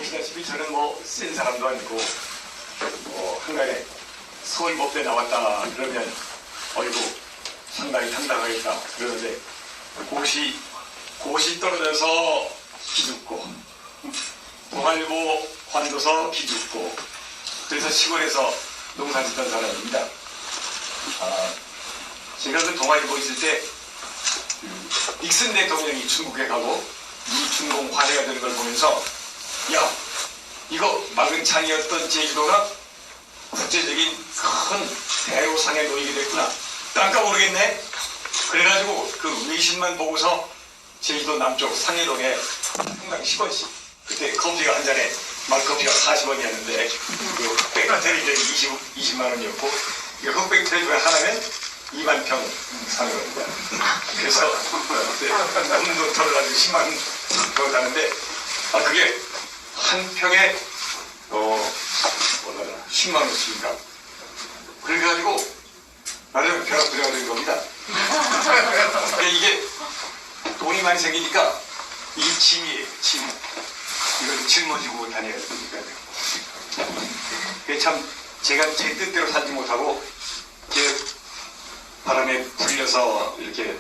보시다시피 저는 뭐 센 사람도 아니고 한간에 서울법대 나왔다 그러면 어이구 상당히 당당하겠다 그러는데 고시 떨어져서 기죽고 동아일보 관둬서 기죽고 그래서 시골에서 농사 짓던 사람입니다. 제가 그 동아일보 있을 때 닉슨 대통령이 중국에 가고 미 중공 화해가 되는 걸 보면서 야 이거 마근창이었던 제주도가 국제적인 큰 대우상에 놓이게 됐구나. 딴까 모르겠네. 그래가지고 그 외신만 보고서 제주도 남쪽 상해동에 평당 10원씩 그때 커피가 한 잔에 말커피가 40원이었는데 그 흑백 텔레비전이 20만 원이었고 이 흑백 텔레비전 하나면 2만 평 사는 겁니다. 그래서 그때 돈도 털어가지고 10만 원 벌었다는데 그게 한 평에 10만 원씩인가. 그래가지고 나중에 배가 부자가 된 겁니다. 이게 돈이 많이 생기니까 이 짐이에요, 짐. 이걸 짊어지고 다녀야 되니까요. 참 제가 제 뜻대로 살지 못하고 이렇게 바람에 불려서 이렇게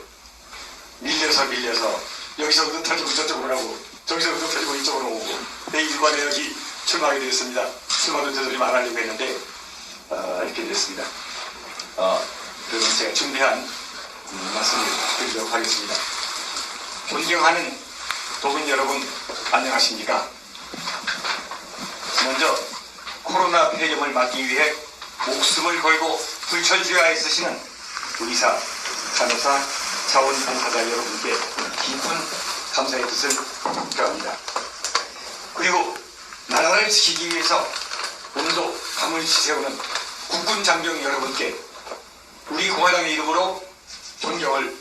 밀려서 여기서부터 터지고 저쪽으로 가고 저기서부터 터지고 이쪽으로 오고 내 일반에 여기 출마하게 되었습니다. 출마도 저들이 말하려고 했는데 이렇게 됐습니다. 그래서 제가 준비한 말씀을 드리도록 하겠습니다. 존경하는 도민 여러분 안녕하십니까? 먼저 코로나 폐렴을 막기 위해 목숨을 걸고 불철주야에 쓰시는 의사, 간호사, 자원봉사자 여러분께 깊은 감사의 뜻을 표합니다. 그리고 나라를 지키기 위해서 오늘도 감을 지새우는 국군 장병 여러분께 우리 공화당의 이름으로 존경을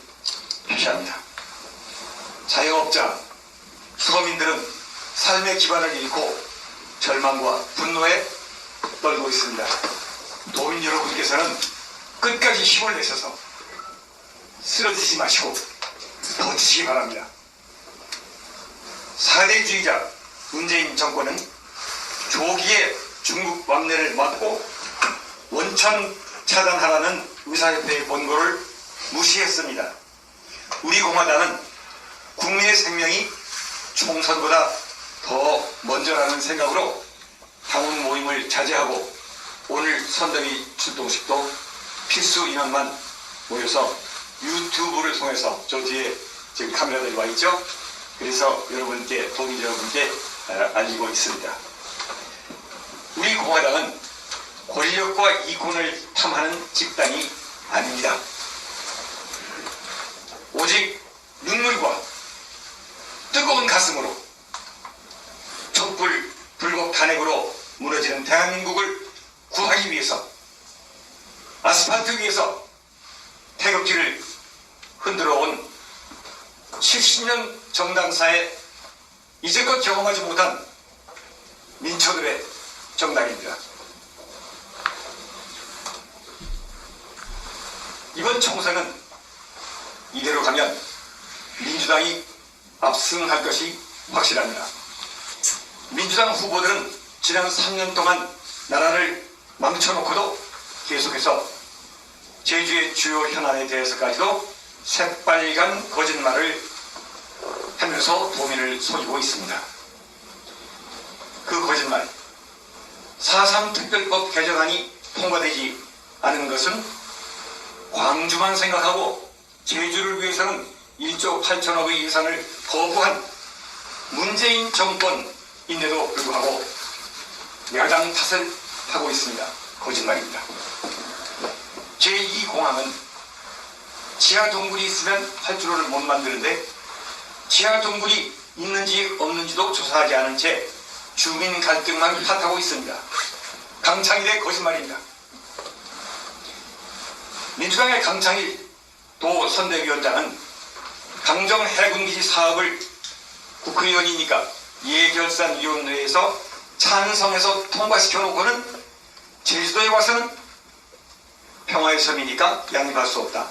표시합니다. 자영업자, 수거민들은 삶의 기반을 잃고 절망과 분노에 떨고 있습니다. 도민 여러분께서는 끝까지 힘을 내셔서 쓰러지지 마시고 버티시기 바랍니다. 4대주의자 문재인 정권은 조기에 중국 왕래를 막고 원천 차단하라는 의사협회의 권고를 무시했습니다. 우리 공화당은 국민의 생명이 총선보다 더 먼저라는 생각으로 당원 모임을 자제하고 오늘 선대위 출동식도 필수 인원만 모여서 유튜브를 통해서 저 뒤에 지금 카메라들이 와 있죠? 그래서 여러분께, 도민 여러분께 알리고 있습니다. 우리 공화당은 권력과 이권을 탐하는 집단이 아닙니다. 오직 눈물과 뜨거운 가슴으로 촛불 불법 탄핵으로 무너지는 대한민국을 구하기 위해서 아스팔트 위에서 태극기를 흔들어 온 70년 정당사에 이제껏 경험하지 못한 민초들의 정당입니다. 이번 총선은 이대로 가면 민주당이 압승할 것이 확실합니다. 민주당 후보들은 지난 3년 동안 나라를 망쳐놓고도 계속해서 제주의 주요 현안에 대해서까지도 새빨간 거짓말을 하면서 도민을 속이고 있습니다. 그 거짓말, 4.3 특별법 개정안이 통과되지 않은 것은 광주만 생각하고 제주를 위해서는 1조 8천억의 예산을 거부한 문재인 정권인데도 불구하고 야당 탓을 하고 있습니다. 거짓말입니다. 제2공항은 지하 동굴이 있으면 활주로를 못 만드는데 지하 동굴이 있는지 없는지도 조사하지 않은 채 주민 갈등만 탓하고 있습니다. 강창일의 거짓말입니다. 민주당의 강창일 도 선대위원장은 강정 해군기지 사업을 국회의원이니까 예결산위원회에서 찬성해서 통과시켜놓고는 제주도에 와서는 평화의 섬이니까 양립할 수 없다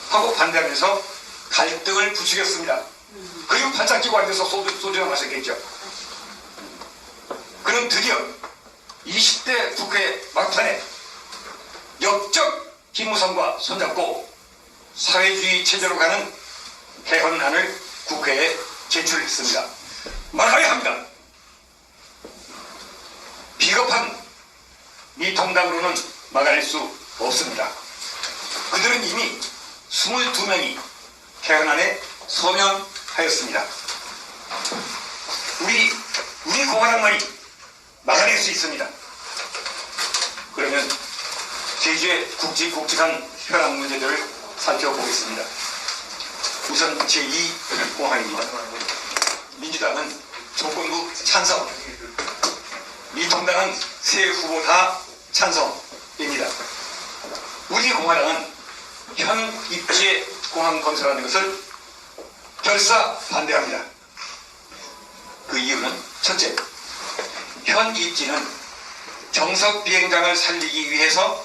하고 반대하면서 갈등을 부추겼습니다. 그리고 팔짱 끼고 앉아서 소주나 마셨겠죠. 20대 국회 막판에 역적 김무성과 손잡고 사회주의 체제로 가는 개헌안을 국회에 제출했습니다. 막아야 합니다. 비겁한 미통당으로는 막아낼 수 없습니다. 그들은 이미 22명이 개헌안에 서명하였습니다. 우리 공화당만이 막아낼 수 있습니다. 그러면 제주의 굵직굵직한 현안 문제들을 살펴보겠습니다. 우선 제2공항입니다. 민주당은 조건부 찬성, 미통당은 세 후보 다 찬성입니다. 우리 공화당은 현 입지의 공항 건설하는 것을 결사 반대합니다. 그 이유는 첫째, 현 입지는 정석 비행장을 살리기 위해서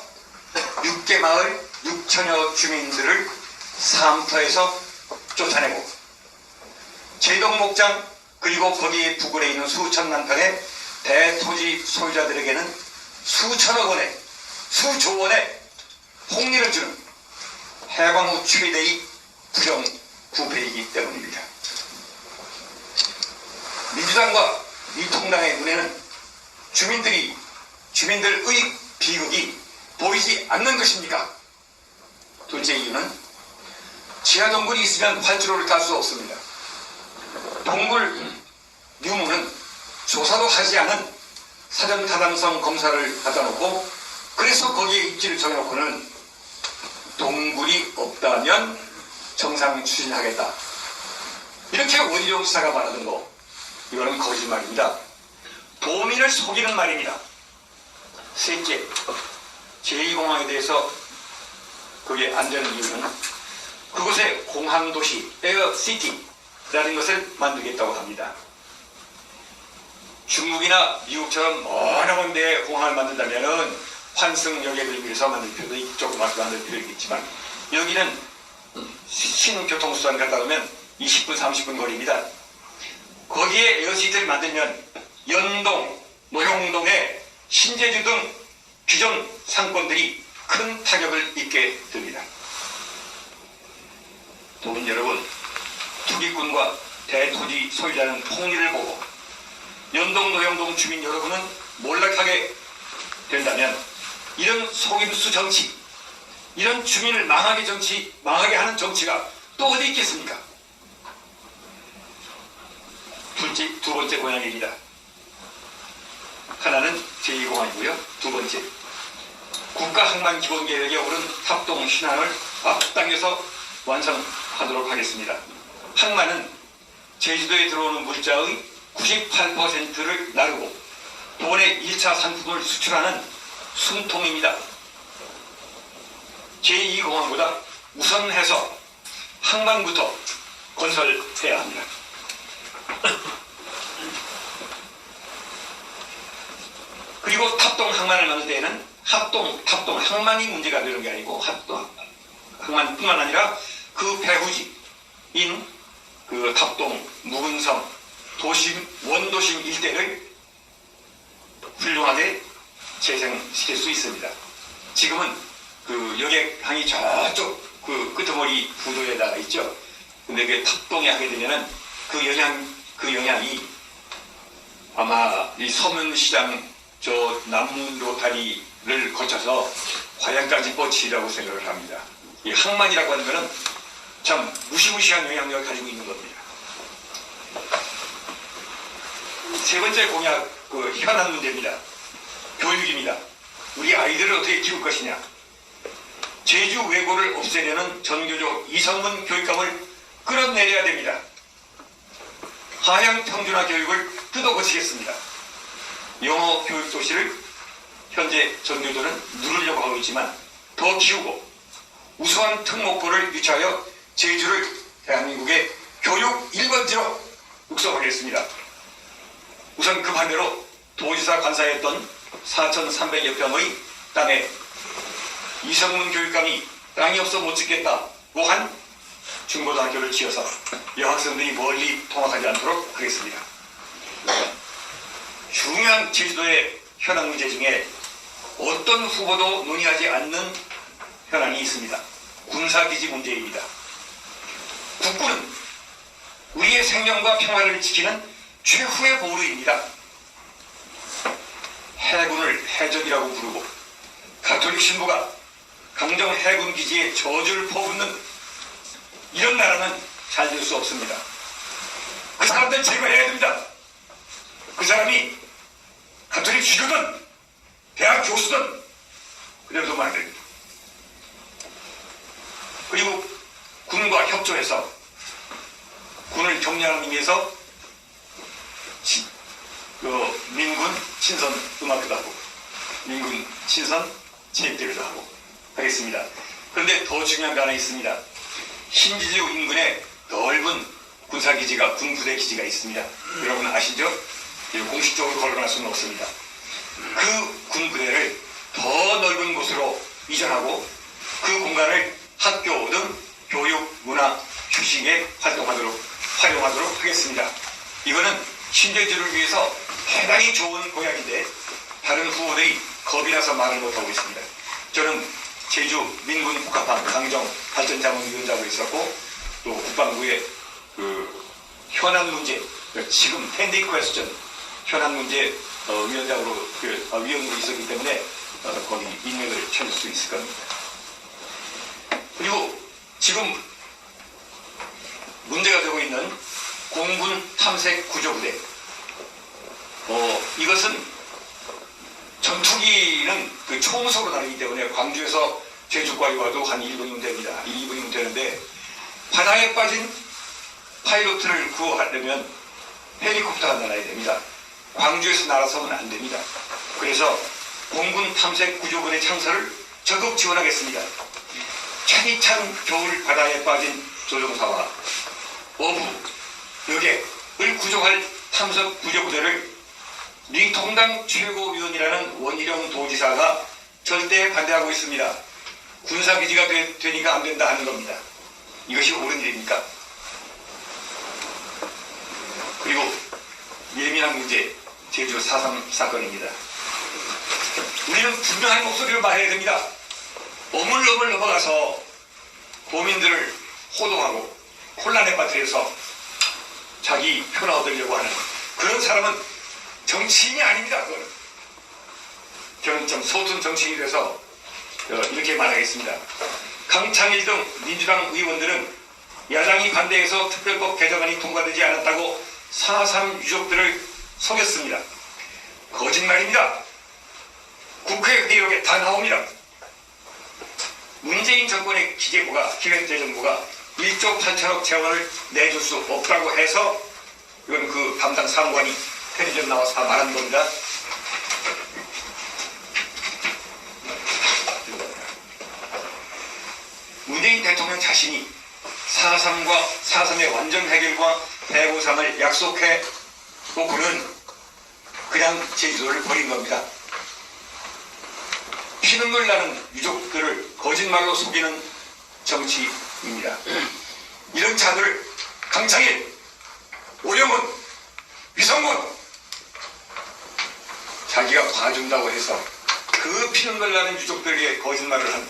6개 마을 6천여 주민들을 사암터에서 쫓아내고 제동목장 그리고 거기 부근에 있는 수천만 평의 대토지 소유자들에게는 수천억 원의 수조 원의 홍리를 주는 해방 후 최대의 부정 부패이기 때문입니다. 민주당과 미통당의 눈에는 주민들의 비극이 보이지 않는 것입니까? 둘째 이유는 지하 동굴이 있으면 활주로를 깔 수 없습니다. 동굴 유무는 조사도 하지 않은 사전 타당성 검사를 갖다 놓고 그래서 거기에 입지를 정해놓고는 동굴이 없다면 정상 추진하겠다. 이렇게 원희룡 지사가 말하는 거 이거는 거짓말입니다. 도민을 속이는 말입니다. 셋째, 제2공항에 대해서 그게 안 되는 이유는 그곳에 공항도시, 에어시티라는 것을 만들겠다고 합니다. 중국이나 미국처럼 먼 데에 공항을 만든다면 환승 여객을 위해서 만들 필요도 있고 조그맣게 만들 필요도 있겠지만 여기는 신교통수단 갔다 오면 20분, 30분 거리입니다. 거기에 에어시티를 만들면 연동, 노형동의 신제주 등 기존 상권들이 큰 타격을 입게 됩니다. 도민 여러분, 투기꾼과 대토지 소유자는 폭리를 보고 연동, 노형동 주민 여러분은 몰락하게 된다면 이런 속임수 정치, 이런 주민을 망하게 하는 정치가 또 어디 있겠습니까? 두 번째 공약입니다. 하나는 제2공항이고요. 두 번째, 국가항만기본계획에 오른 합동 신항을 앞당겨서 완성하도록 하겠습니다. 항만은 제주도에 들어오는 물자의 98%를 나르고 본의 1차 상품을 수출하는 숨통입니다. 제2공항보다 우선해서 항만부터 건설해야 합니다. 그리고 탑동 항만을 만들 때에는 탑동 항만이 문제가 되는 게 아니고 항만뿐만 아니라 그 배후지인 그 탑동, 묵은성, 원도심 일대를 훌륭하게 재생시킬 수 있습니다. 지금은 그 여객항이 저쪽 그 끄트머리 부도에다가 있죠. 근데 그 탑동에 하게 되면은 그 영향이 아마 이 서문시장 저 남문로 다리를 거쳐서 화양까지 뻗치라고 생각을 합니다. 이 항만이라고 하는 것은 참 무시무시한 영향력을 가지고 있는 겁니다. 세 번째 공약, 그 현안 문제입니다. 교육입니다. 우리 아이들을 어떻게 키울 것이냐. 제주 외고를 없애려는 전교조 이성문 교육감을 끌어내려야 됩니다. 하향 평준화 교육을 뜯어 고치겠습니다. 영어 교육 도시를 현재 전교조는 누르려고 하고 있지만 더 키우고 우수한 특목고를 유치하여 제주를 대한민국의 교육 1번지로 육성하겠습니다. 우선 그 반대로 도지사 관사였던 4,300여 평의 땅에 이성문 교육감이 땅이 없어 못 짓겠다고 한 중고등학교를 지어서 여학생들이 멀리 통학하지 않도록 하겠습니다. 중요한 제주도의 현안 문제 중에 어떤 후보도 논의하지 않는 현안이 있습니다. 군사기지 문제입니다. 국군은 우리의 생명과 평화를 지키는 최후의 보루입니다. 해군을 해적이라고 부르고 가톨릭 신부가 강정 해군 기지에 저주를 퍼붓는 이런 나라는 잘 될 수 없습니다. 그 사람들 제거해야 됩니다. 그 사람이 가톨릭 주교든 대학 교수든 그래도 말입니다. 그리고 군과 협조해서 군을 격려하는 의미에서 민군 친선 음악회도 하고 민군 친선 체육대회도 하고 하겠습니다. 그런데 더 중요한 게 하나 있습니다. 신지주 인근에 넓은 군사기지가 군부대 기지가 있습니다. 여러분 아시죠? 공식적으로 거론할 수는 없습니다. 그 군부대를 더 넓은 곳으로 이전하고 그 공간을 학교 등 교육, 문화, 휴식에 활용하도록 하겠습니다. 이거는 신재주를 위해서 대단히 좋은 공약인데 다른 후보들이 겁이 나서 말을 못하고 있습니다. 저는 제주 민군 복합항 강정 발전자문위원장으로 있었고 또 국방부의 현안 문제 지금 핸디 퀘스천 현안 문제 위원장으로 위원으로 있었기 때문에 거기 인맥을 찾을 수 있을 겁니다. 그리고 지금 문제가 되고 있는 공군 탐색 구조부대 이것은 전투기는 그 총소로 다니기 때문에 광주에서 제주까지 와도 한 1분이면 됩니다. 2분이면 되는데 바다에 빠진 파일럿을 구호하려면 헬리콥터가 날아야 됩니다. 광주에서 날아서는 안 됩니다. 그래서 공군 탐색 구조부대 창설을 적극 지원하겠습니다. 차디찬 겨울 바다에 빠진 조종사와 어부, 여객을 구조할 탐색 구조부대를 민통당 최고위원이라는 원희룡 도지사가 절대 반대하고 있습니다. 군사기지가 되니까 안 된다 하는 겁니다. 이것이 옳은 일입니까? 그리고 예민한 문제, 제주 4.3 사건입니다. 우리는 분명한 목소리로 말해야 됩니다. 어물러물 넘어가서 도민들을 호도하고 혼란에 빠뜨려서 자기 표나 얻으려고 하는 그런 사람은 정치인이 아닙니다. 그건. 저는 좀 소순 정치인이 돼서 이렇게 말하겠습니다. 강창일 등 민주당 의원들은 야당이 반대해서 특별법 개정안이 통과되지 않았다고 4.3 유족들을 속였습니다. 거짓말입니다. 국회 회의록에 다 나옵니다. 문재인 정권의 기획재정부가 1조 8천억 재원을 내줄 수 없다고 해서 이건 그 담당 사무관이 편의점 나와서 다 말한 겁니다. 문재인 대통령 자신이 4.3의 완전 해결과 대보상을 약속해 놓고는 그냥 제주도를 버린 겁니다. 피눈물 나는 유족들을 거짓말로 속이는 정치입니다. 이런 자들 강창일, 오영훈, 위성군 자기가 봐준다고 해서 그 피눈물 나는 유족들에게 거짓말을 한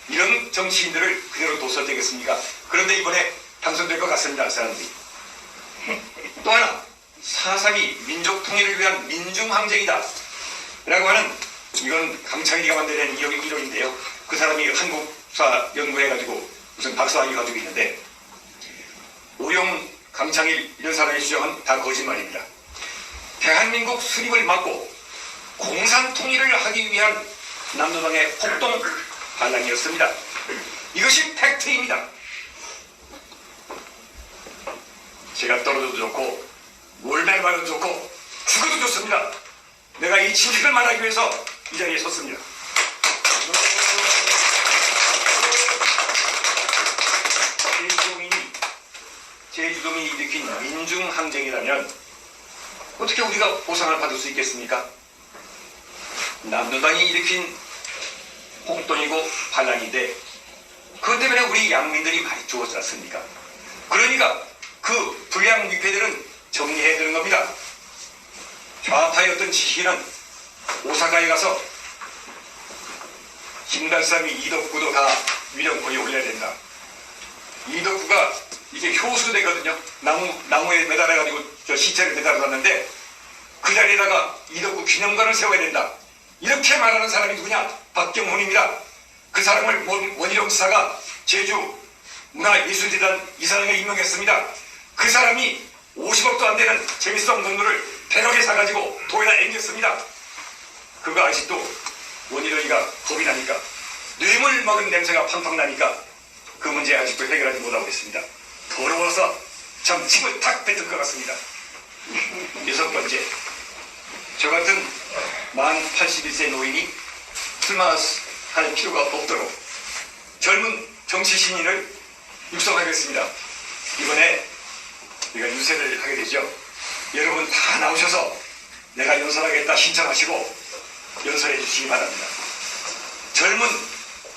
이런 정치인들을 그대로 둬서 되겠습니까? 그런데 이번에 당선될 것 같습니다. 그 사람들이. 또 하나 4.3이 민족 통일을 위한 민중항쟁이다 라고 하는 이건 강창일이가 만들어낸 이론인데요. 그 사람이 한국사 연구해가지고 무슨 박사학위 가지고 있는데 오영훈, 강창일 이런 사람의 주장은 다 거짓말입니다. 대한민국 수립을 막고 공산 통일을 하기 위한 남노당의 폭동 반란이었습니다. 이것이 팩트입니다. 제가 떨어져도 좋고 몰매봐도 좋고 죽어도 좋습니다. 내가 이 진실을 말하기 위해서 이 자리에 섰습니다. 제주도민이 일으킨 민중항쟁이라면 어떻게 우리가 보상을 받을 수 있겠습니까? 남노당이 일으킨 폭동이고 반란인데 그것 때문에 우리 양민들이 많이 죽었지 않습니까? 그러니까 그 불량 위패들은 정리해야 되는 겁니다. 좌파의 어떤 지식인은 오사카에 가서 김달삼이 이덕구도 다 위령포에 올려야 된다. 이덕구가 이게 효수되거든요. 나무에 매달아가지고 저 시체를 매달아놨는데 그 자리에다가 이덕구 기념관을 세워야 된다. 이렇게 말하는 사람이 누구냐? 박경훈입니다. 그 사람을 원희룡 지사가 제주 문화예술재단 이사장에 임명했습니다. 그 사람이 50억도 안 되는 재미성 건물을 100억에 사가지고 도에다 앵겼습니다. 그거 아직도 원희룡이가 겁이 나니까, 뇌물 먹은 냄새가 팡팡 나니까 그 문제 아직도 해결하지 못하고 있습니다. 더러워서 참 침을 탁 뱉을 것 같습니다. 6번째, 저 같은 만 81세 노인이 출마할 필요가 없도록 젊은 정치 신인을 육성하겠습니다. 이번에 우리가 유세를 하게 되죠. 여러분 다 나오셔서 내가 연설하겠다 신청하시고 연설해 주시기 바랍니다.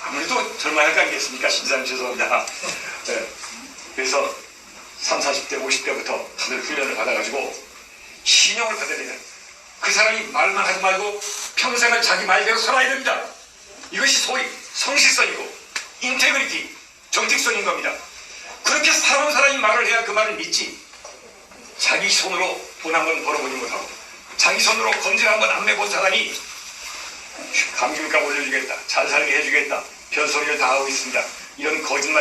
아무래도 젊어야 할 거 아니겠습니까? 신사님 죄송합니다. 네. 그래서 30, 40대, 50대부터 다들 훈련을 받아가지고 신용을 받아야 되는, 그 사람이 말만 하지 말고 평생을 자기 말대로 살아야 됩니다. 이것이 소위 성실성이고 인테그리티, 정직성인 겁니다. 그렇게 살아온 사람이 말을 해야 그 말을 믿지. 자기 손으로 돈 한 번 벌어보지 못하고 자기 손으로 검진 한 번 안 매본 사람이 감귤값 올려주겠다, 잘 살게 해주겠다, 별소리를 다 하고 있습니다. 이런 거짓말